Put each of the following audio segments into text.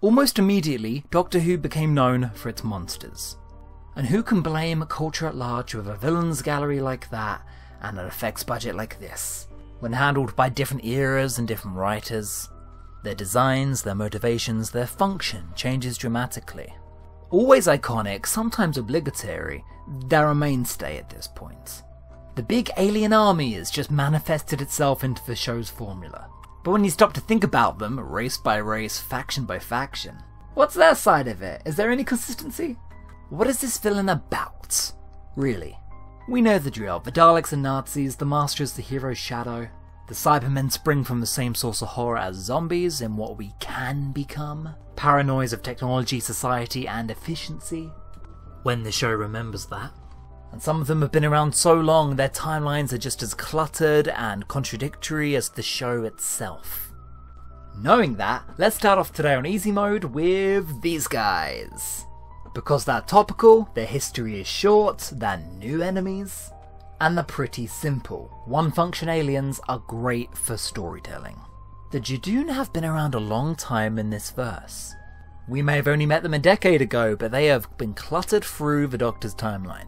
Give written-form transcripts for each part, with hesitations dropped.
Almost immediately, Doctor Who became known for its monsters. And who can blame culture at large with a villains gallery like that and an effects budget like this? When handled by different eras and different writers, their designs, their motivations, their function changes dramatically. Always iconic, sometimes obligatory, they're a mainstay at this point. The big alien army has just manifested itself into the show's formula. But when you stop to think about them, race by race, faction by faction, what's their side of it? Is there any consistency? What is this villain about? Really? We know the drill. The Daleks are Nazis, the Master is the hero's shadow. The Cybermen spring from the same source of horror as zombies in what we can become. Paranoias of technology, society, and efficiency. When the show remembers that. And some of them have been around so long, their timelines are just as cluttered and contradictory as the show itself. Knowing that, let's start off today on easy mode with these guys. Because they're topical, their history is short, they're new enemies, and they're pretty simple. One-function aliens are great for storytelling. The Judoon have been around a long time in this verse. We may have only met them a decade ago, but they have been cluttered through the Doctor's timeline.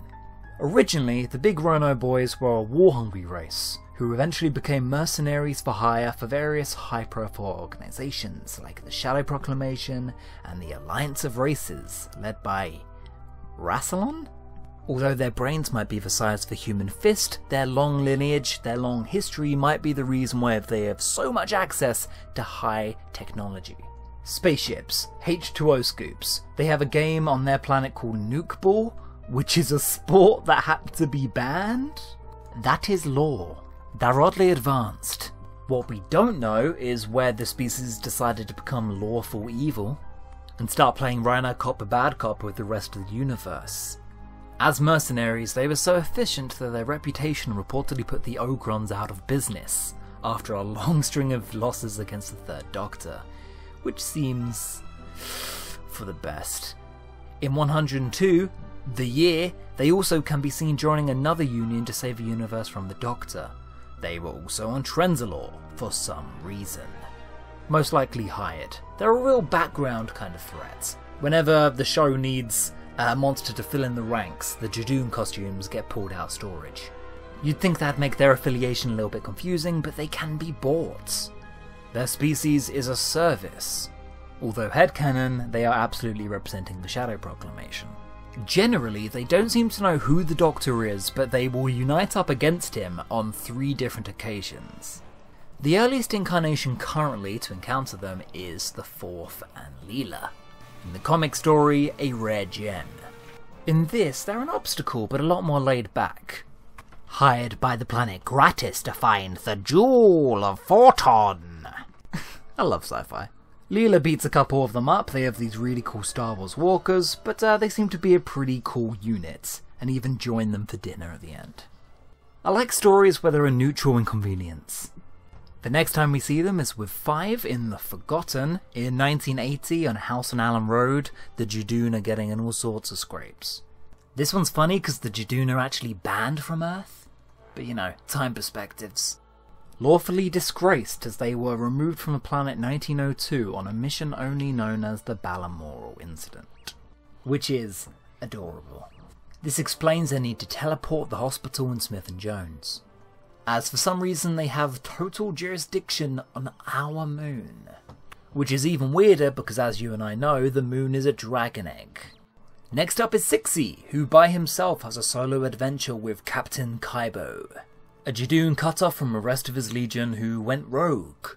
Originally, the Big Rhino Boys were a war-hungry race, who eventually became mercenaries for hire for various high-profile organisations like the Shadow Proclamation and the Alliance of Races, led by Rassilon? Although their brains might be the size of a human fist, their long lineage, their long history might be the reason why they have so much access to high technology. Spaceships, H2O scoops, they have a game on their planet called Nuke Ball, which is a sport that had to be banned? That is lore. They're oddly advanced. What we don't know is where the species decided to become lawful evil and start playing Rhino Cop or Bad Cop with the rest of the universe. As mercenaries, they were so efficient that their reputation reportedly put the Ogrons out of business after a long string of losses against the Third Doctor, which seems for the best. In 102, the year, they also can be seen joining another union to save the universe from the Doctor. They were also on Trenzalore, for some reason. Most likely hired. They're a real background kind of threat. Whenever the show needs a monster to fill in the ranks, the Judoon costumes get pulled out of storage. You'd think that'd make their affiliation a little bit confusing, but they can be bought. Their species is a service. Although headcanon, they are absolutely representing the Shadow Proclamation. Generally, they don't seem to know who the Doctor is, but they will unite up against him on 3 different occasions. The earliest incarnation currently to encounter them is the 4th and Leela. In the comic story, a rare gem. In this, they're an obstacle, but a lot more laid back. Hired by the planet Gratis to find the Jewel of Photon. I love sci-fi. Leela beats a couple of them up. They have these really cool Star Wars walkers, but they seem to be a pretty cool unit, and even join them for dinner at the end. I like stories where they're a neutral inconvenience. The next time we see them is with 5 in The Forgotten. In 1980 on House on Allen Road, the Judoon are getting in all sorts of scrapes. This one's funny because the Judoon are actually banned from Earth, but you know, time perspectives. Lawfully disgraced as they were removed from the planet 1902 on a mission only known as the Balmoral Incident. Which is adorable. This explains their need to teleport the hospital and Smith & Jones, as for some reason they have total jurisdiction on our moon. Which is even weirder because, as you and I know, the moon is a dragon egg. Next up is Sixie, who by himself has a solo adventure with Captain Kaibo, a Judoon cut off from the rest of his legion who went rogue,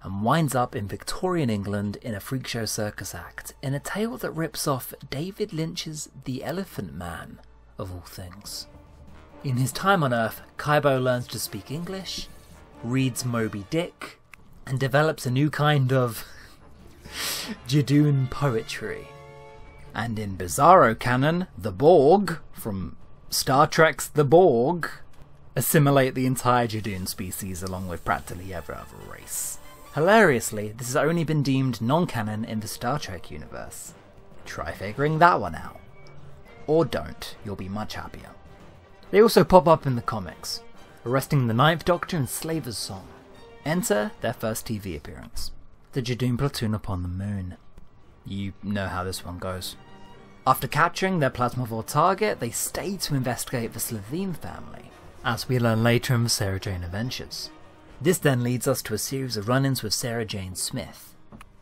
and winds up in Victorian England in a freak show circus act, in a tale that rips off David Lynch's The Elephant Man, of all things. In his time on Earth, Kaibo learns to speak English, reads Moby Dick, and develops a new kind of Judoon poetry. And in Bizarro canon, the Borg, from Star Trek's The Borg, assimilate the entire Judoon species along with practically every other race. Hilariously, this has only been deemed non-canon in the Star Trek universe. Try figuring that one out. Or don't, you'll be much happier. They also pop up in the comics, arresting the 9th Doctor and Slaver's Song. Enter their first TV appearance, the Judoon platoon upon the moon. You know how this one goes. After capturing their Plasmavore target, they stay to investigate the Slitheen family, as we learn later in the Sarah Jane adventures. This then leads us to a series of run-ins with Sarah Jane Smith.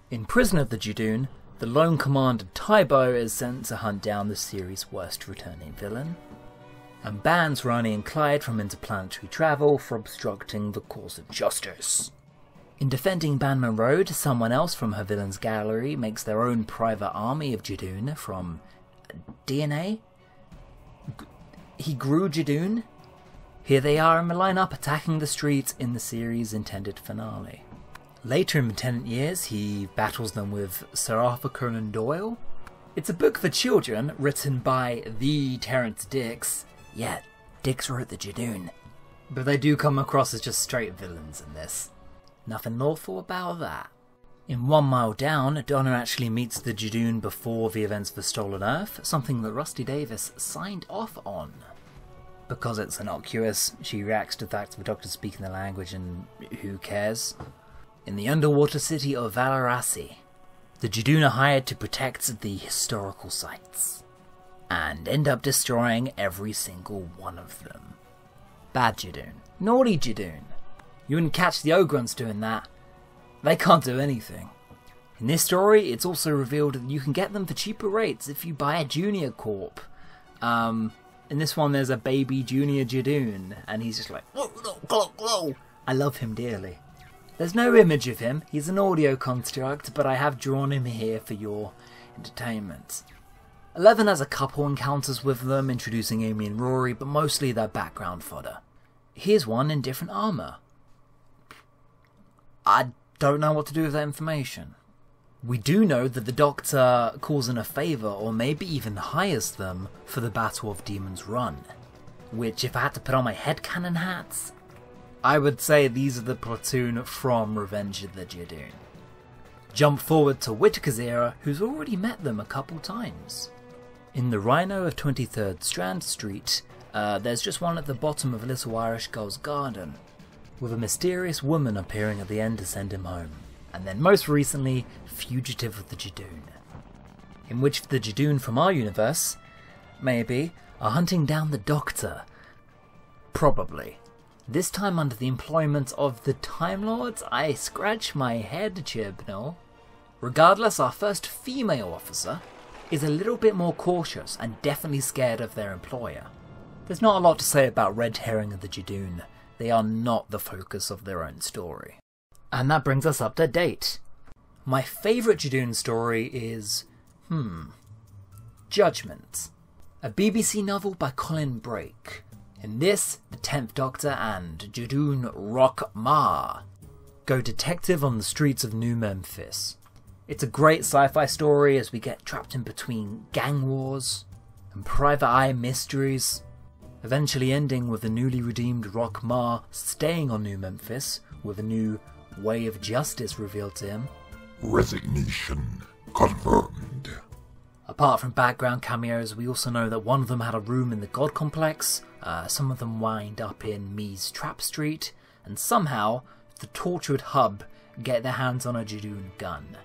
In Prison of the Judoon, the lone commander Tybo is sent to hunt down the series' worst returning villain, and bans Rani and Clyde from interplanetary travel for obstructing the cause of justice. In defending Banman Road, someone else from her villains gallery makes their own private army of Judoon from DNA? He grew Judoon? Here they are in the lineup attacking the streets in the series' intended finale. Later in the Tenant Years, he battles them with Sir Arthur Conan Doyle. It's a book for children written by the Terrence Dicks. Yeah, Dicks wrote the Judoon. But they do come across as just straight villains in this. Nothing lawful about that. In 1 Mile Down, Donna actually meets the Judoon before the events of the Stolen Earth, something that Rusty Davis signed off on. Because it's innocuous, she reacts to the fact the Doctor's speaking the language and who cares? In the underwater city of Valarasi, the Judoon are hired to protect the historical sites, and end up destroying every single one of them. Bad Judoon. Naughty Judoon. You wouldn't catch the Ogrons doing that. They can't do anything. In this story, it's also revealed that you can get them for cheaper rates if you buy a Junior Corp. In this one there's a baby Junior Judoon, and he's just like, glow. I love him dearly. There's no image of him, he's an audio construct, but I have drawn him here for your entertainment. 11 has a couple encounters with them, introducing Amy and Rory, but mostly they're background fodder. Here's one in different armour. I don't know what to do with that information. We do know that the Doctor calls in a favour, or maybe even hires them, for the Battle of Demon's Run. Which, if I had to put on my headcanon hats, I would say these are the platoon from Revenge of the Judoon. Jump forward to Whitaker's era, who's already met them a couple times. In the Rhino of 23rd Strand Street, there's just one at the bottom of a little Irish girl's garden, with a mysterious woman appearing at the end to send him home. And then most recently, Fugitive of the Judoon, in which the Judoon from our universe, maybe, are hunting down the Doctor. Probably. This time under the employment of the Time Lords? I scratch my head, Chibnall. Regardless, our first female officer is a little bit more cautious and definitely scared of their employer. There's not a lot to say about Red Herring of the Judoon. They are not the focus of their own story. And that brings us up to date. My favourite Judoon story is... Judgment. A BBC novel by Colin Brake. In this, the 10th Doctor and Judoon Rock Ma go detective on the streets of New Memphis. It's a great sci-fi story as we get trapped in between gang wars and private eye mysteries, eventually ending with the newly redeemed Rock Ma staying on New Memphis with a new way of justice revealed to him. Resignation confirmed. Apart from background cameos, we also know that one of them had a room in the God Complex, some of them wind up in Mee's Trap Street, and somehow the tortured Hub get their hands on a Judoon gun.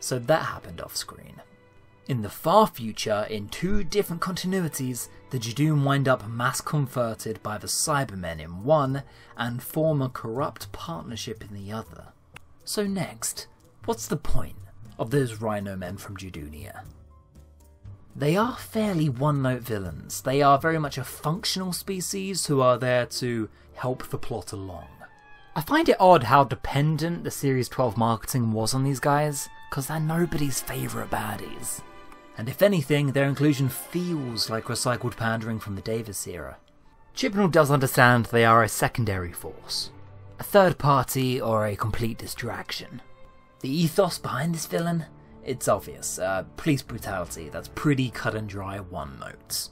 So that happened off screen. In the far future, in 2 different continuities, the Judoon wind up mass converted by the Cybermen in one, and form a corrupt partnership in the other. So next, what's the point of those Rhino men from Judoonia? They are fairly one-note villains. They are very much a functional species who are there to help the plot along. I find it odd how dependent the Series 12 marketing was on these guys, because they're nobody's favourite baddies. And if anything, their inclusion feels like recycled pandering from the Davis era. Chibnall does understand they are a secondary force, a third party or a complete distraction. The ethos behind this villain? It's obvious. Police brutality, that's pretty cut and dry one note.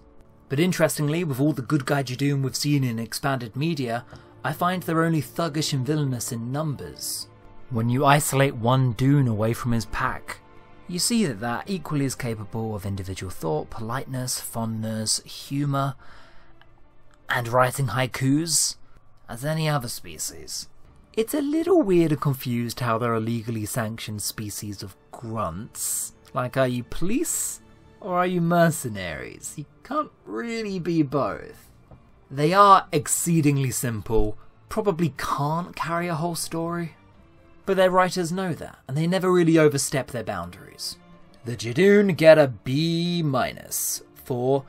But interestingly, with all the good guy Judoon we've seen in expanded media, I find they're only thuggish and villainous in numbers. When you isolate one Doon away from his pack, you see that they're equally as capable of individual thought, politeness, fondness, humour, and writing haikus as any other species. It's a little weird and confused how they're a legally sanctioned species of grunts, Like, are you police or are you mercenaries? You can't really be both. They are exceedingly simple, probably can't carry a whole story, but their writers know that, and they never really overstep their boundaries. The Judoon get a B- for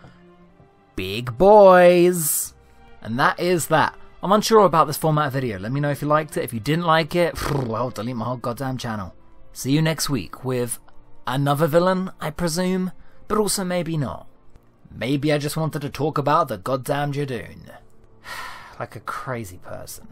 big boys. And that is that. I'm unsure about this format of video. Let me know if you liked it. If you didn't like it, well, delete my whole goddamn channel. See you next week with another villain, I presume, but also maybe not. Maybe I just wanted to talk about the goddamn Judoon. Like a crazy person.